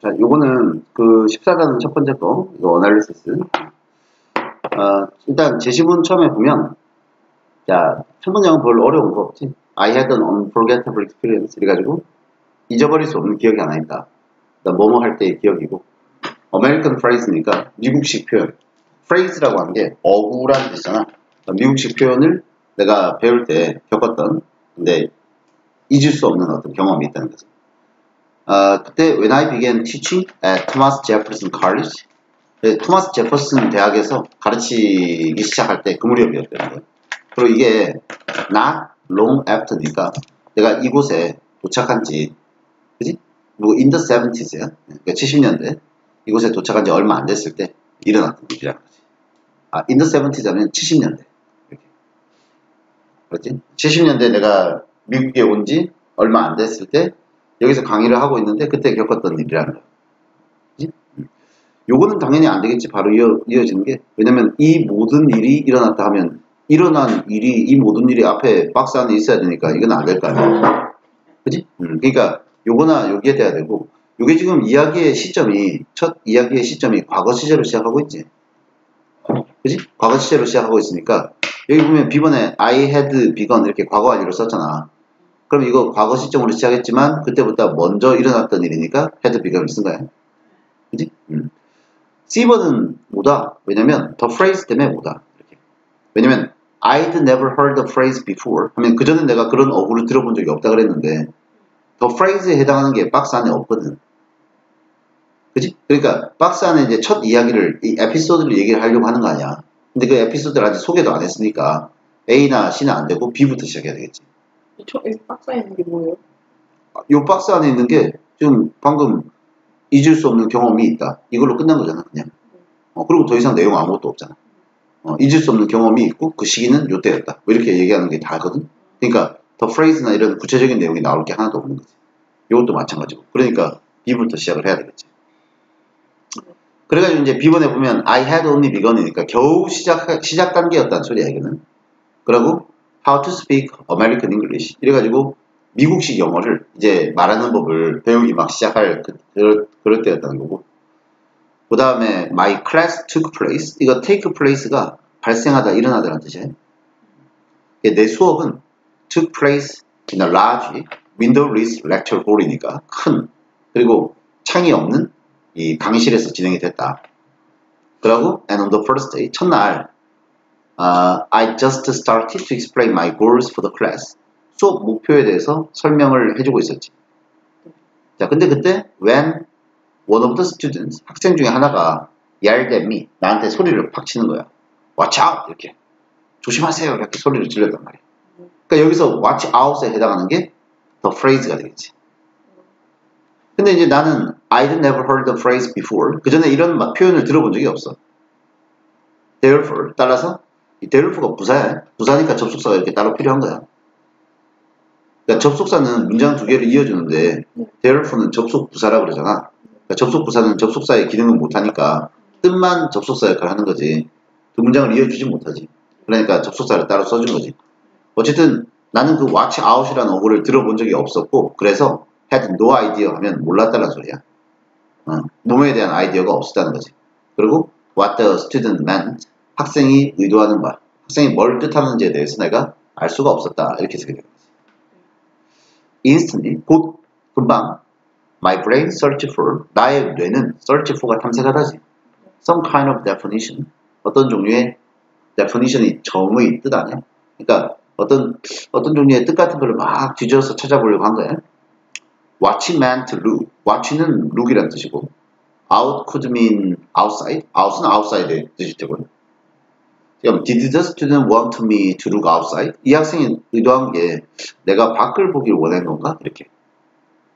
자, 요거는 그 14단 첫 번째 거, 이거 어널리시스. 일단 제시문 처음에 보면, 자, 첫 문장은 별로 어려운 거 없지. I had an unforgettable experience. 이래가지고, 잊어버릴 수 없는 기억이 하나 있다. 뭐뭐 할 때의 기억이고, American phrase니까 미국식 표현. phrase라고 하는 게 어구라는 뜻이잖아. 미국식 표현을 내가 배울 때 겪었던, 근데 잊을 수 없는 어떤 경험이 있다는 거죠. 그때 when I began teaching at Thomas Jefferson College, 토마스 제퍼슨 대학에서 가르치기 시작할 때 그 무렵이었다는 거예요. 그리고 이게 not long after니까 내가 이곳에 도착한 지, 그지? 뭐 in the 70s야. 그러니까 70년대 이곳에 도착한 지 얼마 안 됐을 때 일어났던 일이라는 거지. in the 70s 하면 70년대. 이렇게. 그렇지? 70년대 내가 미국에 온 지 얼마 안 됐을 때 여기서 강의를 하고 있는데 그때 겪었던 일이라는 거야. 그치? 요거는 당연히 안 되겠지. 바로 이어지는 게. 왜냐면 이 모든 일이 일어났다 하면 일어난 일이, 이 모든 일이 앞에 박스 안에 있어야 되니까 이건 안 될 거 아니야. 그치? 그러니까 요거나 여기에 돼야 되고, 요게 지금 이야기의 시점이, 첫 이야기의 시점이 과거 시제로 시작하고 있지. 그치? 과거 시제로 시작하고 있으니까 여기 보면 B번에 I had begun 이렇게 과거 완료로 썼잖아. 그럼 이거 과거 시점으로 시작했지만 그때보다 먼저 일어났던 일이니까 had begun을 쓴 거야. 그치? C번은 뭐다? 왜냐면 the phrase 때문에 뭐다? 이렇게. 왜냐면 I'd never heard the phrase before 하면 그전에 내가 그런 어구를 들어본 적이 없다 그랬는데 the phrase에 해당하는 게 박스 안에 없거든. 그치? 그러니까 박스 안에 이제 첫 이야기를, 이 에피소드를 얘기를 하려고 하는 거 아니야. 근데 그 에피소드를 아직 소개도 안 했으니까 A나 C는 안 되고 B부터 시작해야 되겠지. 이 박스 안에 있는 게 뭐예요? 요 박스 안에 있는 게 지금 방금 잊을 수 없는 경험이 있다. 이걸로 끝난 거잖아, 그냥. 그리고 더 이상 내용 아무것도 없잖아. 잊을 수 없는 경험이 있고 그 시기는 요때였다. 뭐 이렇게 얘기하는 게 다거든. 그러니까 the phrase나 이런 구체적인 내용이 나올 게 하나도 없는 거지. 이것도 마찬가지고. 그러니까 B부터 시작을 해야 되겠지. 그래가지고 이제 B번에 보면 I had only begun이니까 겨우 시작 단계였다는 소리야, 이거는. 그리고 how to speak American English 이래가지고 미국식 영어를 이제 말하는 법을 배우기 막 시작할 그럴 때였다는 거고. 그 다음에 my class took place. 이거 take place가 발생하다, 일어나다라는 뜻이에요. 내 수업은 took place in a large windowless lecture hall이니까 큰, 그리고 창이 없는 이 강의실에서 진행이 됐다. 그리고 and on the first day, 첫날 I just started to explain my goals for the class. 수업 목표에 대해서 설명을 해주고 있었지. 자, 근데 그때 when one of the students, 학생 중에 하나가 yelled at me, 나한테 소리를 팍 치는 거야. Watch out! 이렇게. 조심하세요! 이렇게 소리를 질렀단 말이야. 그러니까 여기서 watch out에 해당하는 게 the phrase가 되겠지. 근데 이제 나는 I'd never heard the phrase before. 그 전에 이런 표현을 들어본 적이 없어. Therefore, 따라서 이 therefore가 부사야. 부사니까 접속사가 이렇게 따로 필요한 거야. 그러니까 접속사는 문장 두 개를 이어주는데 therefore는 접속 부사라고 그러잖아. 그러니까 접속 부사는 접속사의 기능을 못하니까 뜻만 접속사 역할을 하는 거지. 그 문장을 이어주지 못하지. 그러니까 접속사를 따로 써준 거지. 어쨌든 나는 그 watch out이라는 어구를 들어본 적이 없었고, 그래서 had no idea 하면 몰랐다는 소리야. 뭐뭐에 대한 아이디어가 없었다는 거지. 그리고 what the student meant, 학생이 의도하는 바, 학생이 뭘 뜻하는지에 대해서 내가 알 수가 없었다. 이렇게 쓰게 되는 거지. instantly, 곧, 금방, my brain searched for, 나의 뇌는 search for가 탐색하다지. some kind of definition, 어떤 종류의 definition이 정의 뜻 아니야? 그러니까 어떤 종류의 뜻 같은 걸 막 뒤져서 찾아보려고 한 거야. What meant look. Wat는 look이라는 뜻이고, out could mean outside. out은 outside의 뜻이 되고요. 그럼 did the student want me to look outside? 이 학생이 의도한 게 내가 밖을 보길 원한 건가? 이렇게.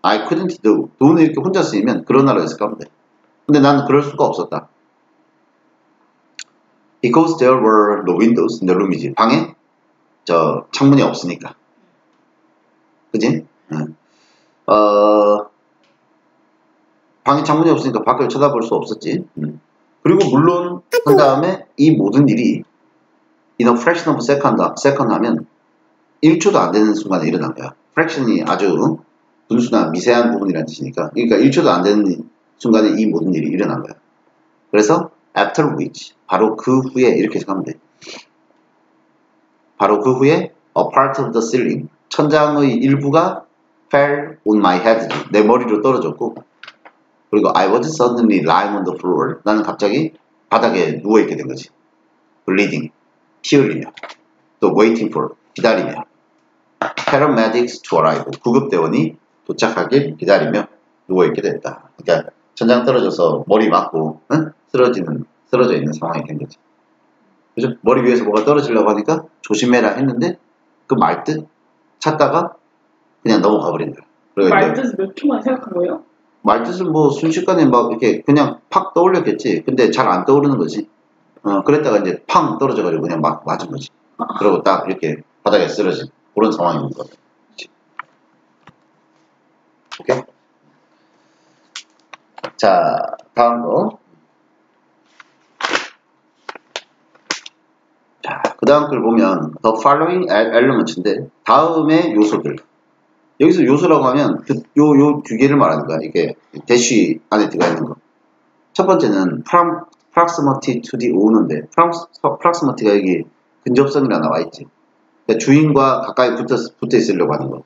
I couldn't do. do는 이렇게 혼자 쓰이면 그러나라 했을까 하면 돼. 근데 나는 그럴 수가 없었다. Because there were no windows in the room이지. 방에 창문이 없으니까. 그지? 방에 창문이 없으니까 밖을 쳐다볼 수 없었지. 그리고 물론 그 다음에 이 모든 일이 in a fraction of a second 하면 1초도 안 되는 순간에 일어난 거야. fraction이 아주 분수나 미세한 부분이라는 뜻이니까. 그러니까 1초도 안 되는 순간에 이 모든 일이 일어난 거야. 그래서 after which 바로 그 후에 이렇게 생각하면 돼. 바로 그 후에 a part of the ceiling 천장의 일부가 fell on my head 내 머리로 떨어졌고 그리고 I was suddenly lying on the floor 나는 갑자기 바닥에 누워있게 된 거지. bleeding 피 흘리며 또 waiting for 기다리며 paramedics to arrive 구급대원이 도착하길 기다리며 누워있게 됐다. 그러니까 천장 떨어져서 머리 맞고 응? 쓰러져 있는 상황이 된 거지. 그래서 머리 위에서 뭐가 떨어지려고 하니까 조심해라 했는데 그 말뜻 찾다가 그냥 넘어가 버린 거야. 말뜻을 몇 초만 생각한 거예요? 말뜻은 뭐 순식간에 막 이렇게 그냥 팍 떠올렸겠지. 근데 잘 안 떠오르는 거지. 그랬다가 이제 팡 떨어져가지고 그냥 막 맞은 거지. 그리고 딱 이렇게 바닥에 쓰러진 그런 상황인 거지. 오케이? 자, 다음 거. 자, 그 다음 글 보면 the following elements인데 다음의 요소들. 여기서 요소라고 하면 요 두 개를 말하는 거야. 이게 대쉬 안에 들어가 있는 거. 첫 번째는 proximity to the owner인데 proximity가 여기 근접성이라 나와 있지. 그러니까 주인과 가까이 붙어 있으려고 하는 거.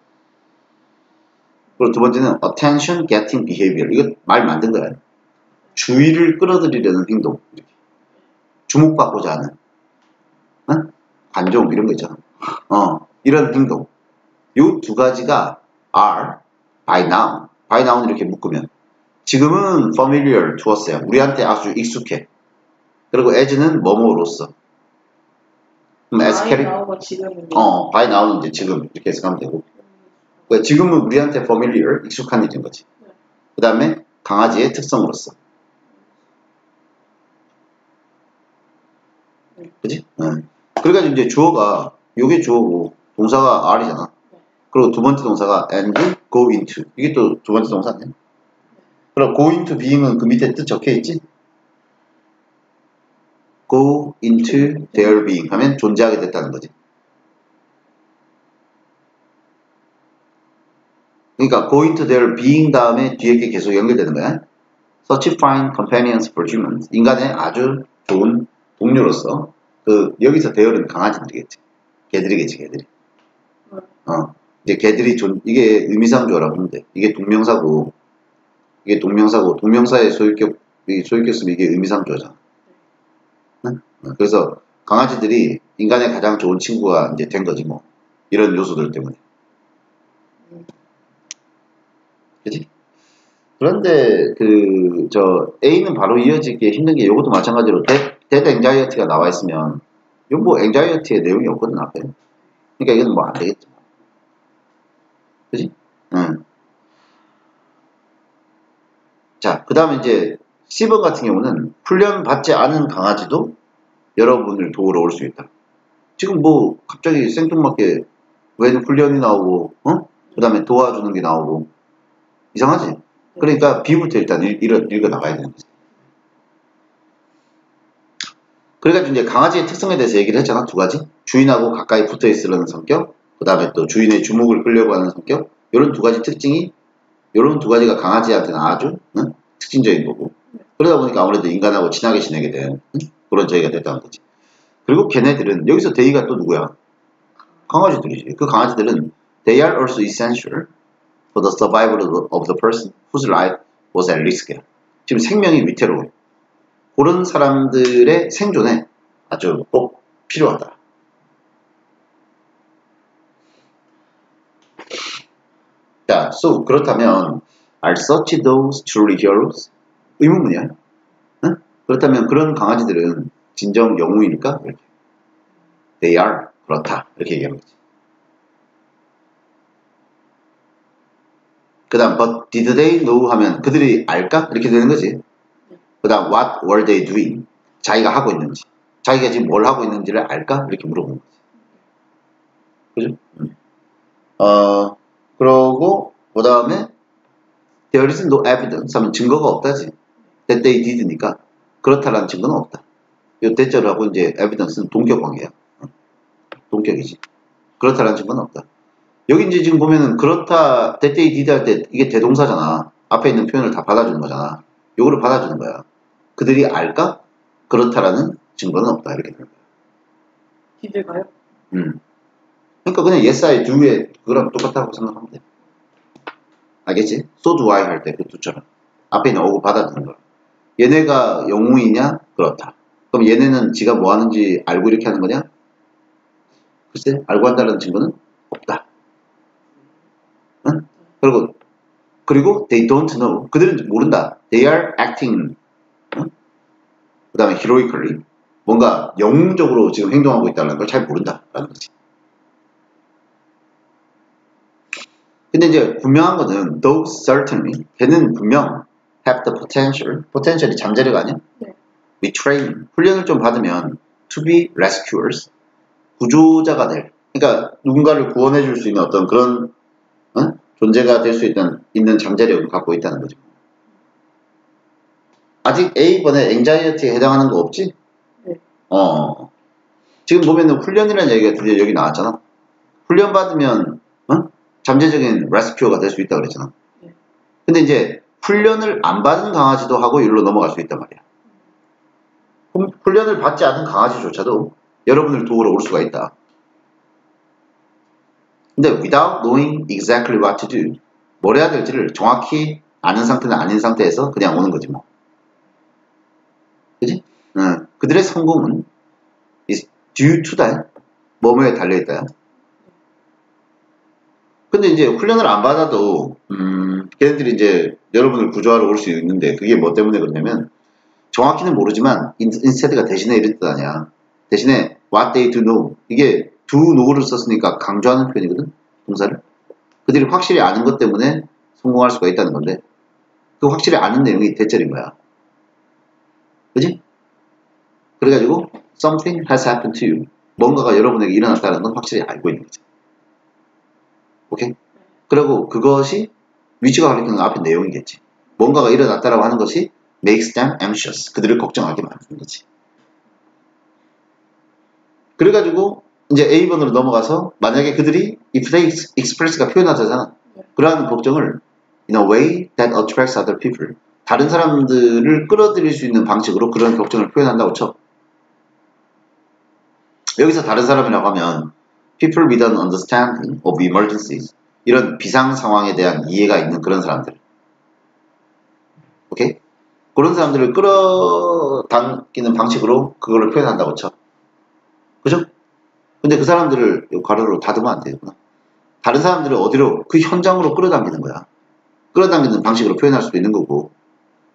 그리고 두 번째는 attention getting behavior. 이거 말 만든 거야. 주의를 끌어들이려는 행동. 주목받고자 하는. 응? 관종 이런 거 있잖아. 이런 행동. 요 두 가지가 are by now. by now는 이렇게 묶으면 지금은 familiar to us야. 우리한테 아주 익숙해. 그리고 as는 뭐뭐로서. 그럼 as by now가 지금인데. by now는 이제 지금 이렇게 해석하면 되고. 그러니까 지금은 우리한테 familiar 익숙한 일인 거지. 그 다음에 강아지의 특성으로서. 그지? 그래가지고 이제 주어가 요게 주어고 동사가 are이잖아. 그리고 두 번째 동사가 and go into. 이게 또 두 번째 동사네. 그럼 go into being은 그 밑에 뜻 적혀 있지? go into their being 하면 존재하게 됐다는 거지. 그러니까 go into their being 다음에 뒤에 게 계속 연결되는 거야. Such fine companions for humans. 인간의 아주 좋은 동료로서 여기서 there는 강아지들이겠지. 개들이겠지, 개들이. 이제 개들이 이게 의미상조라고 하는데 이게 동명사고 동명사의 소유격 쓰면 이게 의미상조잖아. 응? 그래서 강아지들이 인간의 가장 좋은 친구가 이제 된 거지 뭐 이런 요소들 때문에. 그지? 그런데 A는 바로 이어지기 힘든 게 이것도 마찬가지로 데드 앵자이어티가 나와 있으면 이건 뭐 앵자이어티의 내용이 없거든 앞에. 그러니까 이건 뭐 안 되겠지. 그지? 응. 자, 그 다음에 이제 C번 같은 경우는 훈련받지 않은 강아지도 여러분을 도우러 올 수 있다. 지금 뭐 갑자기 생뚱맞게 왜 훈련이 나오고 그 다음에 도와주는 게 나오고 이상하지? 그러니까 B부터 일단 읽어 나가야 되는 거지. 그러니까 이제 강아지의 특성에 대해서 얘기를 했잖아. 두 가지. 주인하고 가까이 붙어 있으려는 성격, 그 다음에 또 주인의 주목을 끌려고 하는 성격. 이런 두 가지 특징이 이런 두 가지가 강아지한테는 아주 특징적인 거고. 그러다 보니까 아무래도 인간하고 친하게 지내게 된 그런 저희가 됐다는 거지. 그리고 걔네들은 여기서 대의가 또 누구야? 강아지들이지. 그 강아지들은 they are also essential for the survival of the person whose life was at risk. 지금 생명이 위태로워. 그런 사람들의 생존에 아주 꼭 필요하다. 자, so 그렇다면 are such those truly heroes? 의문문이야. 응? 그렇다면 그런 강아지들은 진정 영웅일까? 이렇게. They are 그렇다. 이렇게 얘기하는 거지. 그 다음 but did they know 하면 그들이 알까? 이렇게 되는 거지. 그 다음 what were they doing? 자기가 하고 있는지. 자기가 지금 뭘 하고 있는지를 알까? 이렇게 물어보는 거지. 그죠? 그러고 그 다음에 there is no evidence 하면 증거가 없다지. that they did니까 그렇다라는 증거는 없다. 이 대절하고 이제 evidence는 동격 관계야. 동격이지. 그렇다라는 증거는 없다. 여기 이제 지금 보면은 그렇다 that they did 할 때 이게 대동사잖아. 앞에 있는 표현을 다 받아주는 거잖아. 요거를 받아주는 거야. 그들이 알까? 그렇다라는 증거는 없다. 이렇게 되는 거야. 기대가요? 그러니까 그냥 yes, I do에 그거랑 똑같다고 생각하면 돼. 알겠지? so do I 할 때 그 두처럼 앞에 있는 어구 받아주는 거야. 얘네가 영웅이냐? 그렇다. 그럼 얘네는 지가 뭐 하는지 알고 이렇게 하는 거냐? 글쎄, 알고 한다는 증거는 없다. 응? 그리고 they don't know. 그들은 모른다. They are acting. 응? 그 다음에 heroically. 뭔가 영웅적으로 지금 행동하고 있다는 걸 잘 모른다라는 거지. 근데 이제 분명한 거는 those certainly 걔는 분명 have the potential. potential이 잠재력 아니야? 네. retrain. 훈련을 좀 받으면 to be rescuers. 구조자가 될. 그러니까 누군가를 구원해 줄 수 있는 어떤 그런 존재가 될 수 있는 잠재력을 갖고 있다는 거죠. 아직 A번에 anxiety에 해당하는 거 없지? 네. 지금 보면은 훈련이라는 얘기가 드디어 여기 나왔잖아. 훈련 받으면 잠재적인 레스큐어가 될 수 있다 그랬잖아. 네. 근데 이제 훈련을 안 받은 강아지도 하고 여기로 넘어갈 수 있단 말이야. 훈련을 받지 않은 강아지조차도 여러분을 도우러 올 수가 있다. 근데 without knowing exactly what to do, 뭘 해야 될지를 정확히 아는 상태는 아닌 상태에서 그냥 오는 거지 뭐. 그지? 그들의 성공은 is due to that, 뭐뭐에 달려있다요. 근데 이제 훈련을 안 받아도 걔네들이 이제 여러분을 구조하러 올 수 있는데 그게 뭐 때문에 그러냐면 정확히는 모르지만 instead가 대신에 이런 뜻 아니야. 대신에 what they do know, 이게 do know를 썼으니까 강조하는 표현이거든, 동사를. 그들이 확실히 아는 것 때문에 성공할 수가 있다는 건데 그 확실히 아는 내용이 대절인 거야. 그지? 그래가지고 something has happened to you, 뭔가가 여러분에게 일어났다는 건 확실히 알고 있는 거지. 오케이? 그리고 그것이 위치가 가리키는 앞에 내용이겠지. 뭔가가 일어났다라고 하는 것이 makes them anxious, 그들을 걱정하게 만드는 거지. 그래가지고 이제 A번으로 넘어가서 만약에 그들이 if they express가 표현하자잖아. 그러한 걱정을 in a way that attracts other people, 다른 사람들을 끌어들일 수 있는 방식으로 그런 걱정을 표현한다고 쳐. 여기서 다른 사람이라고 하면 people with an understanding of emergencies, 이런 비상 상황에 대한 이해가 있는 그런 사람들. 오케이? 그런 사람들을 끌어당기는 방식으로 그거를 표현한다고 쳐. 그죠? 근데 그 사람들을 가로로 다듬으면 안 되구나. 다른 사람들을 어디로? 그 현장으로 끌어당기는 거야. 끌어당기는 방식으로 표현할 수도 있는 거고.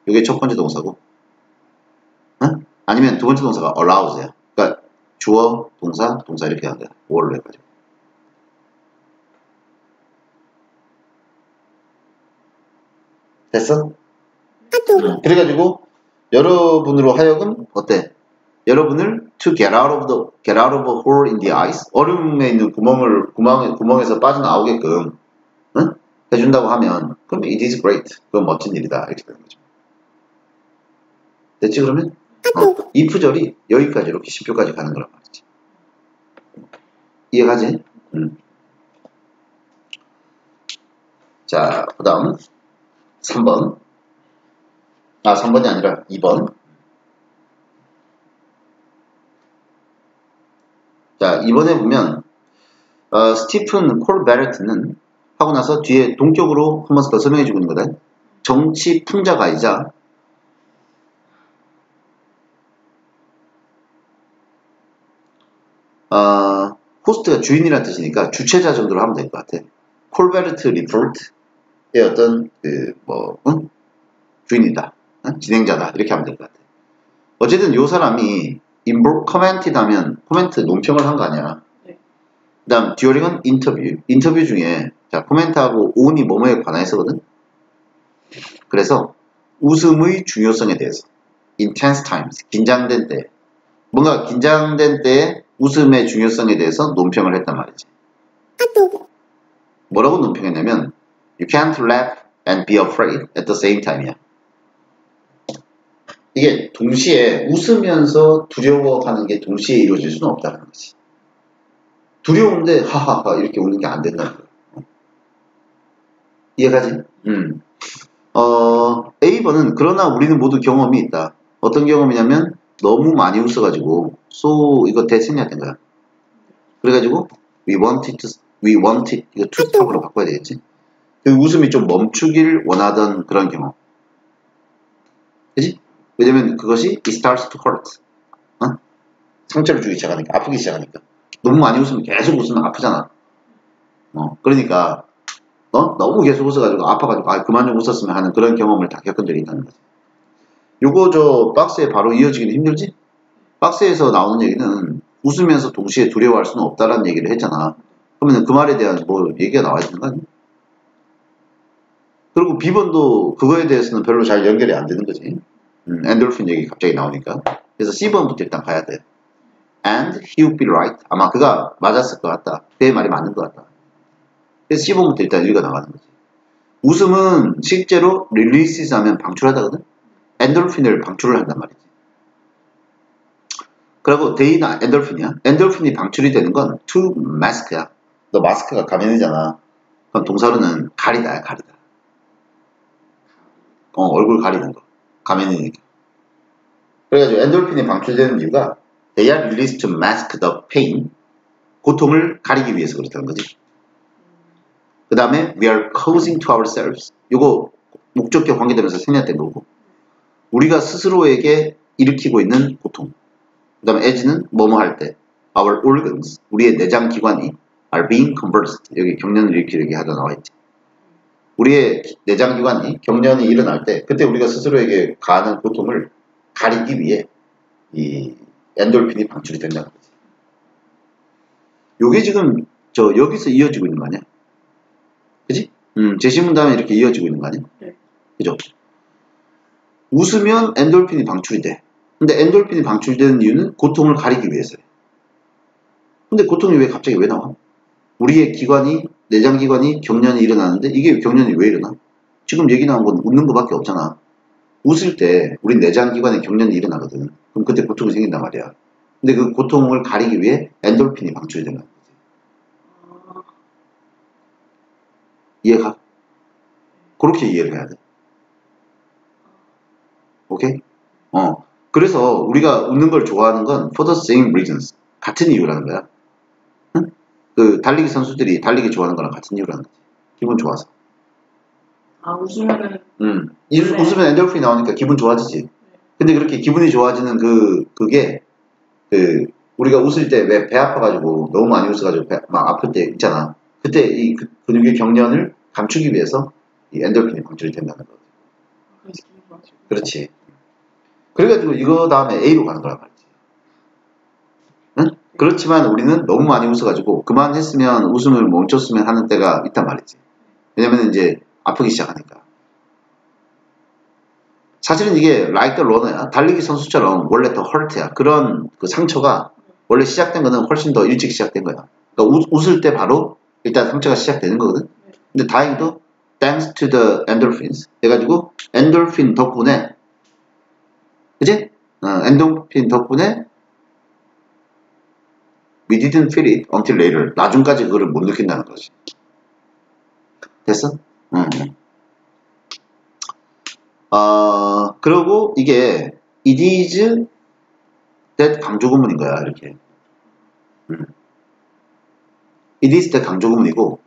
이게 첫 번째 동사고. 응? 아니면 두 번째 동사가 allows야. 그러니까 주어, 동사, 동사 이렇게 하는 거야. 뭘로 해가지고. 됐어? 그래가지고 여러분으로 하여금 어때? 여러분을 to get out of a hole in the ice, 얼음에 있는 구멍에서 빠져나오게끔 해준다고 하면 그럼 it is great, 그건 멋진 일이다 이렇게 되는 거죠. 됐지 그러면? if절이 여기까지 이렇게 10표까지 가는 거란 말이지. 이해가지? 자, 그 다음 3번. 3번이 아니라 2번. 자, 이번에 보면 스티픈 콜베르트는 하고 나서 뒤에 동격으로 한 번 더 설명해주고 있는 거다. 정치 풍자가이자 호스트가 주인이라는 뜻이니까 주체자 정도로 하면 될 것 같아. 콜베르트 리포트의 어떤 주인이다, 진행자다 이렇게 하면 될 것 같아. 어쨌든 요 사람이 코멘티드 하면 코멘트 논평을 한 거 아니야. 네. 그 다음 듀어링은 인터뷰 중에 자 코멘트하고 온이 뭐뭐에 관해서거든. 그래서 웃음의 중요성에 대해서 intense times, 긴장된 때, 뭔가 긴장된 때에 웃음의 중요성에 대해서 논평을 했단 말이지. 뭐라고 논평했냐면 You can't laugh and be afraid at the same time이야. 이게 동시에 웃으면서 두려워하는 게 동시에 이루어질 수는 없다는 거지. 두려운데 하하하 이렇게 웃는 게 안 된다는 거야. 이해가지? A번은 그러나 우리는 모두 경험이 있다. 어떤 경험이냐면 너무 많이 웃어가지고 이거 대신해야 된 거야. 그래가지고 we wanted 이거 to stop으로 바꿔야 되겠지. 그 웃음이 좀 멈추길 원하던 그런 경험. 그지? 왜냐면 그것이 it starts to hurt. 어? 상처를 주기 시작하니까, 아프기 시작하니까. 너무 많이 웃으면 계속 웃으면 아프잖아. 그러니까 너무 계속 웃어가지고 아파가지고 그만 좀 웃었으면 하는 그런 경험을 다 겪은 적이 있다는 거지. 요거 저 박스에 바로 이어지기는 힘들지? 박스에서 나오는 얘기는 웃으면서 동시에 두려워할 수는 없다라는 얘기를 했잖아. 그러면 그 말에 대한 뭐 얘기가 나와야 되는 거 아니야? 그리고 B번도 그거에 대해서는 별로 잘 연결이 안 되는 거지. 엔돌핀 얘기 갑자기 나오니까. 그래서 C번부터 일단 가야 돼. And he would be right. 아마 그가 맞았을 것 같다. 그의 말이 맞는 것 같다. 그래서 C번부터 일단 읽어 나가는 거지. 웃음은 실제로 릴리시스 하면 방출하다거든? 엔돌핀을 방출을 한단 말이지. 그리고 데이나 엔돌핀이야. 엔돌핀이 방출이 되는 건 to mask야. 너 마스크가 가면이잖아. 그럼 동사로는 가리다야, 가리다. 얼굴 가리는 거. 가면이니까. 그래가지고 엔돌핀이 방출되는 이유가 they are released to mask the pain. 고통을 가리기 위해서 그렇다는 거지. 그 다음에 we are causing to ourselves. 요거 목적격 관계되면서 생략된 거고. 우리가 스스로에게 일으키고 있는 고통. 그 다음에 as는 뭐뭐 할 때 our organs, 우리의 내장 기관이 are being convulsed. 여기 경련을 일으키려고 하다 나와있지. 우리의 내장 기관이 경련이 일어날 때 그때 우리가 스스로에게 가하는 고통을 가리기 위해 이 엔돌핀이 방출이 된다는 거지. 요게 지금 여기서 이어지고 있는 거 아니야? 그지? 제시문 다음에 이렇게 이어지고 있는 거 아니야? 네. 그죠? 웃으면 엔돌핀이 방출이 돼. 근데 엔돌핀이 방출되는 이유는 고통을 가리기 위해서래. 근데 고통이 갑자기 왜 나와? 우리의 기관이, 내장기관이 경련이 일어나는데 이게 경련이 왜 일어나? 지금 얘기 나온 건 웃는 거밖에 없잖아. 웃을 때 우리 내장기관에 경련이 일어나거든. 그럼 그때 고통이 생긴단 말이야. 근데 그 고통을 가리기 위해 엔돌핀이 방출이 된다는 거지. 이해가? 그렇게 이해를 해야 돼. 오케이? 그래서 우리가 웃는 걸 좋아하는 건 for the same reasons. 같은 이유라는 거야. 응? 그 달리기 선수들이 달리기 좋아하는 거랑 같은 이유라는 거지. 기분 좋아서. 웃으면은. 웃으면 엔돌핀이 나오니까 기분 좋아지지. 근데 그렇게 기분이 좋아지는 그게 우리가 웃을 때 왜 배 아파가지고 너무 많이 웃어가지고 막 아플 때 있잖아. 그때 이 근육의 경련을 감추기 위해서 이 엔돌핀이 방출이 된다는 거지. 그렇지. 그래가지고 이거 다음에 A로 가는 거란 말이지. 응? 그렇지만 우리는 너무 많이 웃어가지고 그만했으면 웃음을 멈췄으면 하는 때가 있단 말이지. 왜냐면 이제 아프기 시작하니까. 사실은 이게 like the runner야. 달리기 선수처럼 원래 더 hurt야. 그런 그 상처가 원래 시작된 거는 훨씬 더 일찍 시작된 거야. 그러니까 웃을 때 바로 일단 상처가 시작되는 거거든. 근데 다행히도 thanks to the endorphins 해가지고 엔돌핀 덕분에 그치? 엔돌핀 덕분에 we didn't feel it until later. 나중까지 그거를 못 느낀다는 거지. 됐어? 그리고 이게 it is that 강조구문인 거야, 이렇게. it is that 강조구문이고,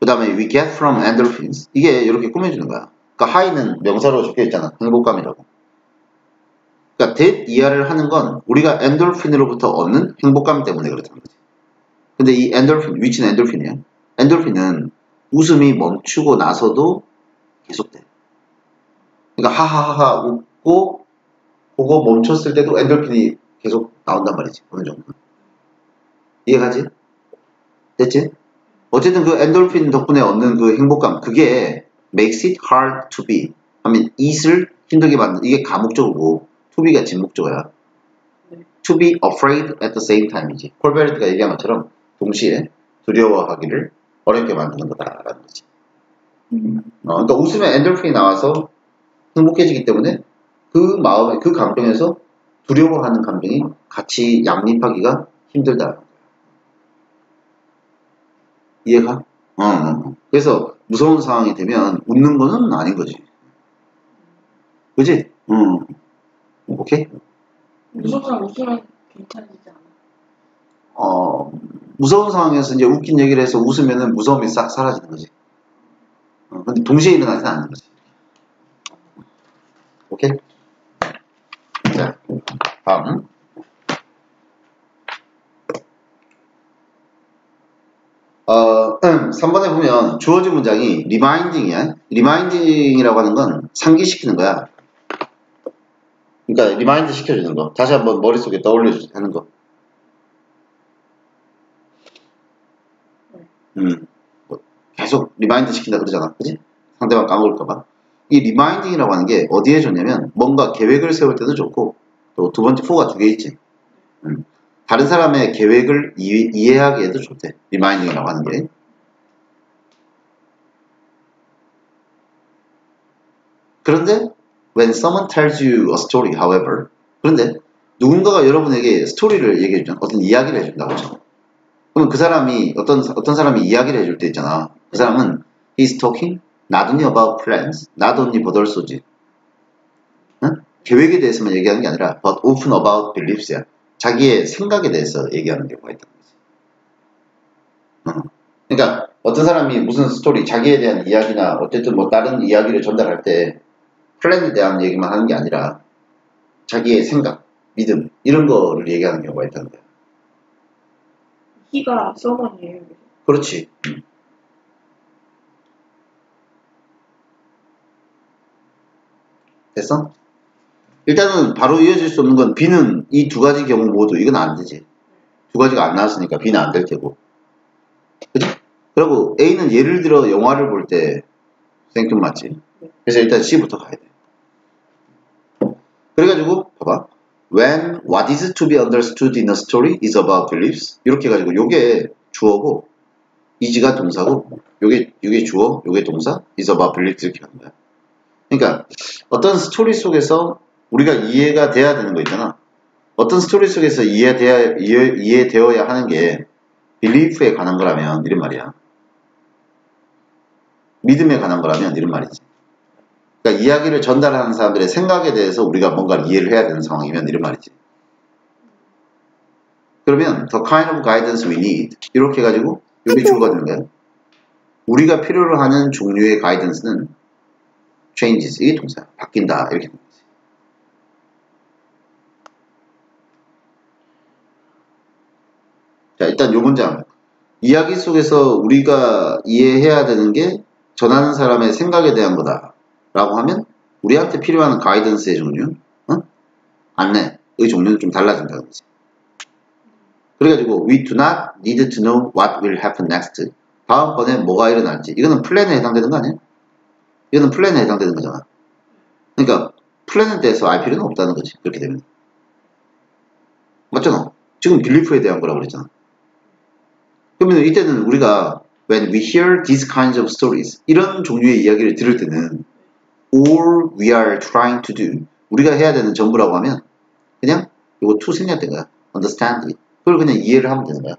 그 다음에 we get from endorphins. 이게 이렇게 꾸며주는 거야. 그러니까 high는 명사로 적혀 있잖아. 행복감이라고. 그러니까 that 이하를 하는 건 우리가 엔돌핀으로부터 얻는 행복감 때문에 그렇다는 거지. 근데 이 엔돌핀, 위치는 엔돌핀이야. 엔돌핀은 웃음이 멈추고 나서도 계속돼. 그러니까 하하하하 웃고 그거 멈췄을 때도 엔돌핀이 계속 나온단 말이지. 어느 정도. 이해가지? 됐지? 어쨌든 그 엔돌핀 덕분에 얻는 그 행복감, 그게 makes it hard to be 하면 it을 힘들게 만든, 이게 가목적이고 to be가 진목적어야. to be afraid at the same time이지. 콜베르트가 얘기한 것처럼 동시에 두려워하기를 어렵게 만드는 거다라는 거지. 그러니까 웃으면 엔돌핀이 나와서 행복해지기 때문에 그 마음에, 그 감정에서 두려워하는 감정이 같이 양립하기가 힘들다. 이해가? 그래서 무서운 상황이 되면 웃는 거는 아닌 거지. 그지? 오케이? 무서운 사람 웃으면 괜찮아지지 않아? 무서운 상황에서 이제 웃긴 얘기를 해서 웃으면은 무서움이 싹 사라지는 거지. 근데 동시에 일어나지는 않는 거지. 오케이? 자, 다음. 3번에 보면 주어진 문장이 reminding이야. reminding이라고 하는 건 상기시키는 거야. 그러니까 리마인드 시켜주는 거. 다시 한번 머릿속에 떠올려주는 하는 거. 계속 리마인드 시킨다 그러잖아. 그지? 상대방 까먹을까봐. 이 리마인딩이라고 하는 게 어디에 좋냐면 뭔가 계획을 세울 때도 좋고 또 두 번째 포가 두 개 있지. 다른 사람의 계획을 이해하기에도 좋대. 리마인딩이라고 하는 게. 그런데 when someone tells you a story, however, 그런데 누군가가 여러분에게 스토리를 얘기해주잖아. 어떤 이야기를 해준다고 하죠. 그러면 그 사람이 어떤 사람이 이야기를 해줄 때 있잖아. 그 사람은 he's talking not only about plans, not only but also지. 응? 계획에 대해서만 얘기하는 게 아니라 but often about beliefs야. 자기의 생각에 대해서 얘기하는 경우가 있다는 거지. 그러니까 어떤 사람이 무슨 스토리, 자기에 대한 이야기나 어쨌든 뭐 다른 이야기를 전달할 때 플랜에 대한 얘기만 하는 게 아니라 자기의 생각, 믿음 이런 거를 얘기하는 경우가 있다는 거야. 희가 서머니에요. 그렇지. 됐어? 일단은 바로 이어질 수 없는 건 B는 이 두 가지 경우 모두 이건 안 되지. 두 가지가 안 나왔으니까 B는 안 될 테고. 그치? 그리고 A는 예를 들어 영화를 볼 때 생각 맞지? 그래서 일단 C부터 가야 돼. 그래가지고 봐봐. When what is to be understood in a story is about beliefs. 이렇게 해가지고 요게 주어고 is가 동사고 요게 주어, 요게 동사 is about beliefs 이렇게 하는 거야. 그러니까 어떤 스토리 속에서 우리가 이해가 돼야 되는 거 있잖아. 어떤 스토리 속에서 이해되어야 하는 게 belief에 관한 거라면 이런 말이야. 믿음에 관한 거라면 이런 말이지. 그러니까 이야기를 전달하는 사람들의 생각에 대해서 우리가 뭔가를 이해를 해야 되는 상황이면 이런 말이지. 그러면 the kind of guidance we need 이렇게 해가지고 이게 주어가 되는 거야. 우리가 필요로 하는 종류의 가이던스는 changes, 이게 동사야. 바뀐다 이렇게 되는 거지. 자, 일단 요 문장 이야기 속에서 우리가 이해해야 되는 게 전하는 사람의 생각에 대한 거다 라고 하면 우리한테 필요한 가이던스의 종류, 안내의 종류는 좀 달라진다는 거지. 그래가지고 we do not need to know what will happen next. 다음번에 뭐가 일어날지. 이거는 플랜에 해당되는 거 아니야? 이거는 플랜에 해당되는 거잖아. 그러니까 플랜에 대해서 알 필요는 없다는 거지. 그렇게 되면. 맞잖아. 지금 빌리프에 대한 거라고 그랬잖아. 그러면 이때는 우리가 when we hear these kinds of stories 이런 종류의 이야기를 들을 때는 all we are trying to do 우리가 해야 되는 전부라고 하면 그냥 이거 to 생략된 거야. understand it. 그걸 그냥 이해를 하면 되는 거야.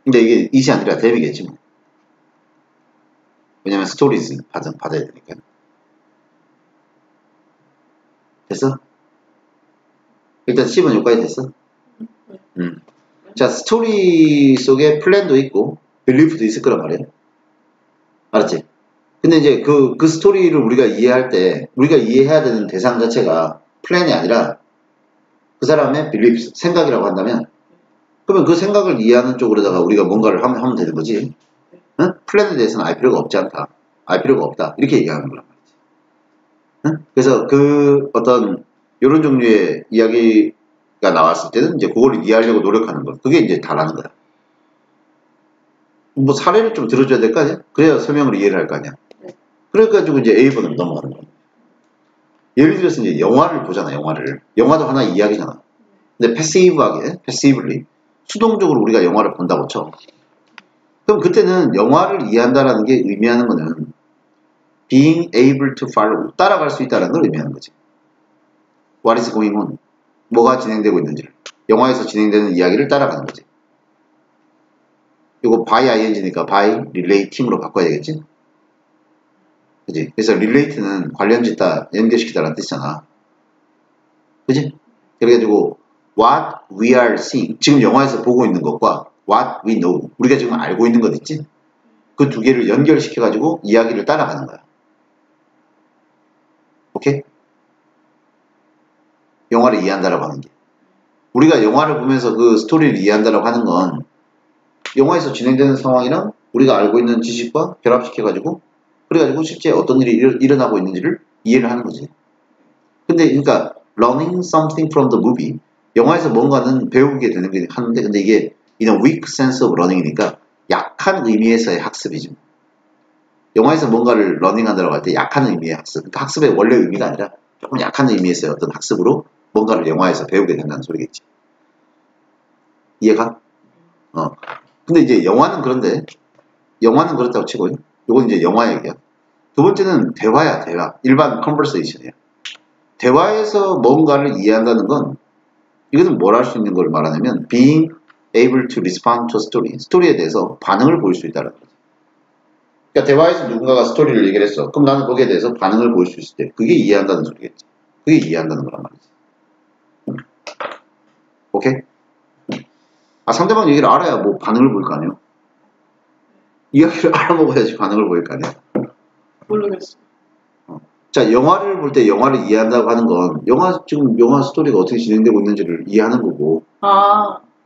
근데 이게 it이 아니라 that이겠지 뭐. 왜냐면 스토리즈 받아야 되니까. 됐어? 일단 C번 여기까지 됐어? 자, 스토리 속에 플랜도 있고 빌리프도 있을 거란 말이야. 알았지? 근데 이제 그 스토리를 우리가 이해할 때 우리가 이해해야 되는 대상 자체가 플랜이 아니라 그 사람의 빌리프, 생각이라고 한다면 그러면 그 생각을 이해하는 쪽으로다가 우리가 뭔가를 하면 되는 거지. 응? 플랜에 대해서는 알 필요가 없지 않다. 알 필요가 없다. 이렇게 얘기하는 거란 말이지. 응? 그래서 그 어떤 이런 종류의 이야기가 나왔을 때는 이제 그걸 이해하려고 노력하는 거. 그게 이제 다라는 거야. 뭐 사례를 좀 들어줘야 될 거 아니야? 그래야 설명을 이해를 할 거 아니야. 그래가지고 이제 A번으로 넘어가는 거야. 예를 들어서 이제 영화를 보잖아, 영화를. 영화도 하나의 이야기잖아. 근데 패시브리, 수동적으로 우리가 영화를 본다고 쳐. 그럼 그때는 영화를 이해한다라는 게 의미하는 거는 being able to follow, 따라갈 수 있다는 걸 의미하는 거지. What is going on? 뭐가 진행되고 있는지를. 영화에서 진행되는 이야기를 따라가는 거지. 이거 by ing니까 by relating으로 바꿔야 되겠지? 그지? 그래서 relate는 관련짓다, 연결시키다라는 뜻이잖아. 그지? 그래가지고 what we are seeing, 지금 영화에서 보고 있는 것과 what we know, 우리가 지금 알고 있는 것 있지? 그 두 개를 연결시켜가지고 이야기를 따라가는 거야. 오케이? 영화를 이해한다라고 하는 게. 우리가 영화를 보면서 그 스토리를 이해한다라고 하는 건 영화에서 진행되는 상황이랑 우리가 알고 있는 지식과 결합시켜가지고 그래가지고 실제 어떤 일이 일어나고 있는지를 이해를 하는 거지. 근데 그러니까 learning something from the movie, 영화에서 뭔가는 배우게 되는 게 하는데 근데 이게 in a weak sense of learning이니까 약한 의미에서의 학습이지. 영화에서 뭔가를 러닝한다고 할 때 약한 의미의 학습, 그러니까 학습의 원래 의미가 아니라 조금 약한 의미에서의 어떤 학습으로 뭔가를 영화에서 배우게 된다는 소리겠지. 이해가? 근데 이제 영화는 그런데 영화는 그렇다고 치고 이건 이제 영화 얘기야. 두 번째는 대화야, 대화. 일반 conversation이야. 대화에서 뭔가를 이해한다는 건 이거는 뭘 할 수 있는 걸 말하냐면 being able to respond to a story. 스토리에 대해서 반응을 보일 수 있다는 거지. 그러니까 대화에서 누군가가 스토리를 얘기를 했어. 그럼 나는 거기에 대해서 반응을 보일 수 있을 때 그게 이해한다는 소리겠지. 그게 이해한다는 거란 말이지. 오케이? 상대방 얘기를 알아야 뭐 반응을 보일 거 아니에요? 이야기를 알아먹어야지 반응을 보일 거 아니야? 모르겠어. 자, 영화를 볼 때 영화를 이해한다고 하는 건 지금 영화 스토리가 어떻게 진행되고 있는지를 이해하는 거고.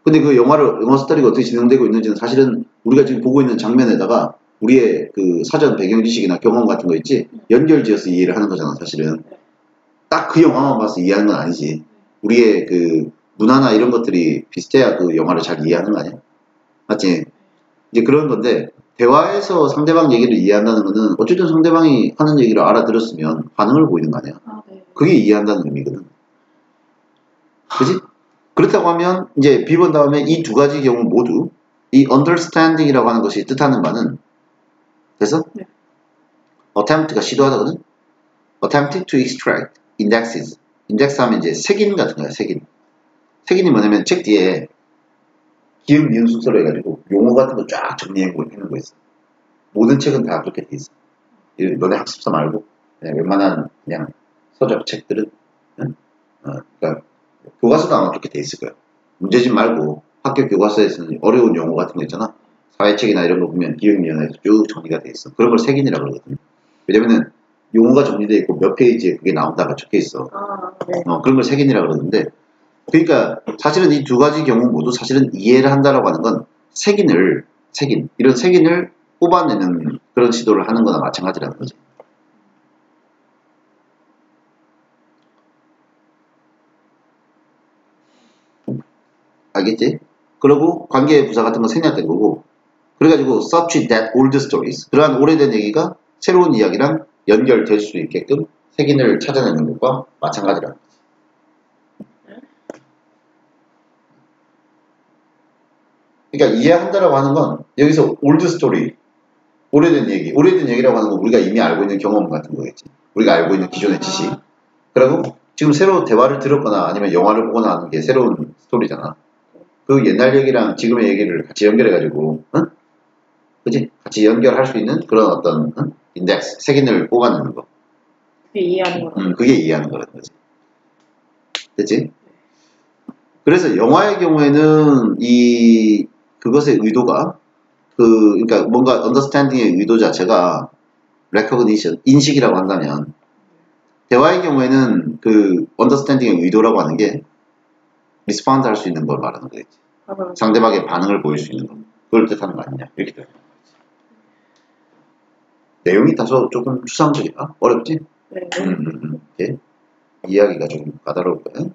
근데 그 영화 스토리가 어떻게 진행되고 있는지는 사실은 우리가 지금 보고 있는 장면에다가 우리의 그 사전 배경 지식이나 경험 같은 거 있지? 연결지어서 이해를 하는 거잖아, 사실은. 딱 그 영화만 봐서 이해하는 건 아니지. 우리의 그 문화나 이런 것들이 비슷해야 그 영화를 잘 이해하는 거 아니야? 맞지? 이제 그런 건데, 대화에서 상대방 얘기를 이해한다는 거는 어쨌든 상대방이 하는 얘기를 알아들었으면 반응을 보이는 거 아니야? 네. 그게 이해한다는 의미거든. 그지? 그렇다고 하면 이제 비번 다음에 이 두 가지 경우 모두 이 understanding이라고 하는 것이 뜻하는 바는 그래서 네. attempt가 시도하다거든. attempt to extract indexes. 인덱스 하면 이제 색인 같은 거야. 색인이 뭐냐면 책 뒤에 기억, 미음, 순서로 해가지고 용어 같은 거 쫙 정리해 놓는 거 있어. 모든 책은 다 그렇게 돼 있어. 너네 학습서 말고 그냥 웬만한 그냥 서적 책들은 그러니까 교과서도 아마 그렇게 돼 있을 거예요. 문제집 말고 학교 교과서에서는 어려운 용어 같은 거 있잖아. 사회책이나 이런 거 보면 기억, 미음에서 쭉 정리가 돼 있어. 그런 걸 색인이라고 그러거든요. 왜냐면은 용어가 정리되어 있고 몇 페이지에 그게 나온다가 적혀 있어. 네. 그런 걸 색인이라고 그러는데 그러니까 사실은 이 두 가지 경우 모두 사실은 이해를 한다라고 하는 건 이런 색인을 뽑아내는 그런 시도를 하는 거나 마찬가지라는 거지. 알겠지? 그리고 관계 부사 같은 거 생략된 거고 그래가지고 such that old stories 그러한 오래된 얘기가 새로운 이야기랑 연결될 수 있게끔 색인을 찾아내는 것과 마찬가지라는 거지. 그러니까 이해한다라고 하는 건 여기서 old story 오래된 얘기라고 하는 건 우리가 이미 알고 있는 경험 같은 거겠지. 우리가 알고 있는 기존의 지식. 그리고 지금 새로 대화를 들었거나 아니면 영화를 보거나 하는 게 새로운 스토리잖아. 그 옛날 얘기랑 지금의 얘기를 같이 연결해가지고, 응? 그치? 같이 연결할 수 있는 그런 어떤, 인덱스, 색인을 뽑아내는 거. 그게 이해하는 거다. 그게 이해하는 거라는 거지. 됐지? 그래서 영화의 경우에는 그것의 의도가, 그러니까 뭔가 understanding의 의도 자체가 recognition, 인식이라고 한다면, 대화의 경우에는 그 understanding의 의도라고 하는 게 respond 할 수 있는 걸 말하는 거겠지. 상대방의 반응을 보일 수 있는 거. 그걸 뜻하는 거 아니냐. 이렇게 되는 거지. 내용이 다소 조금 추상적이다. 어렵지? 네. 이해하기가 조금 까다로울 거야.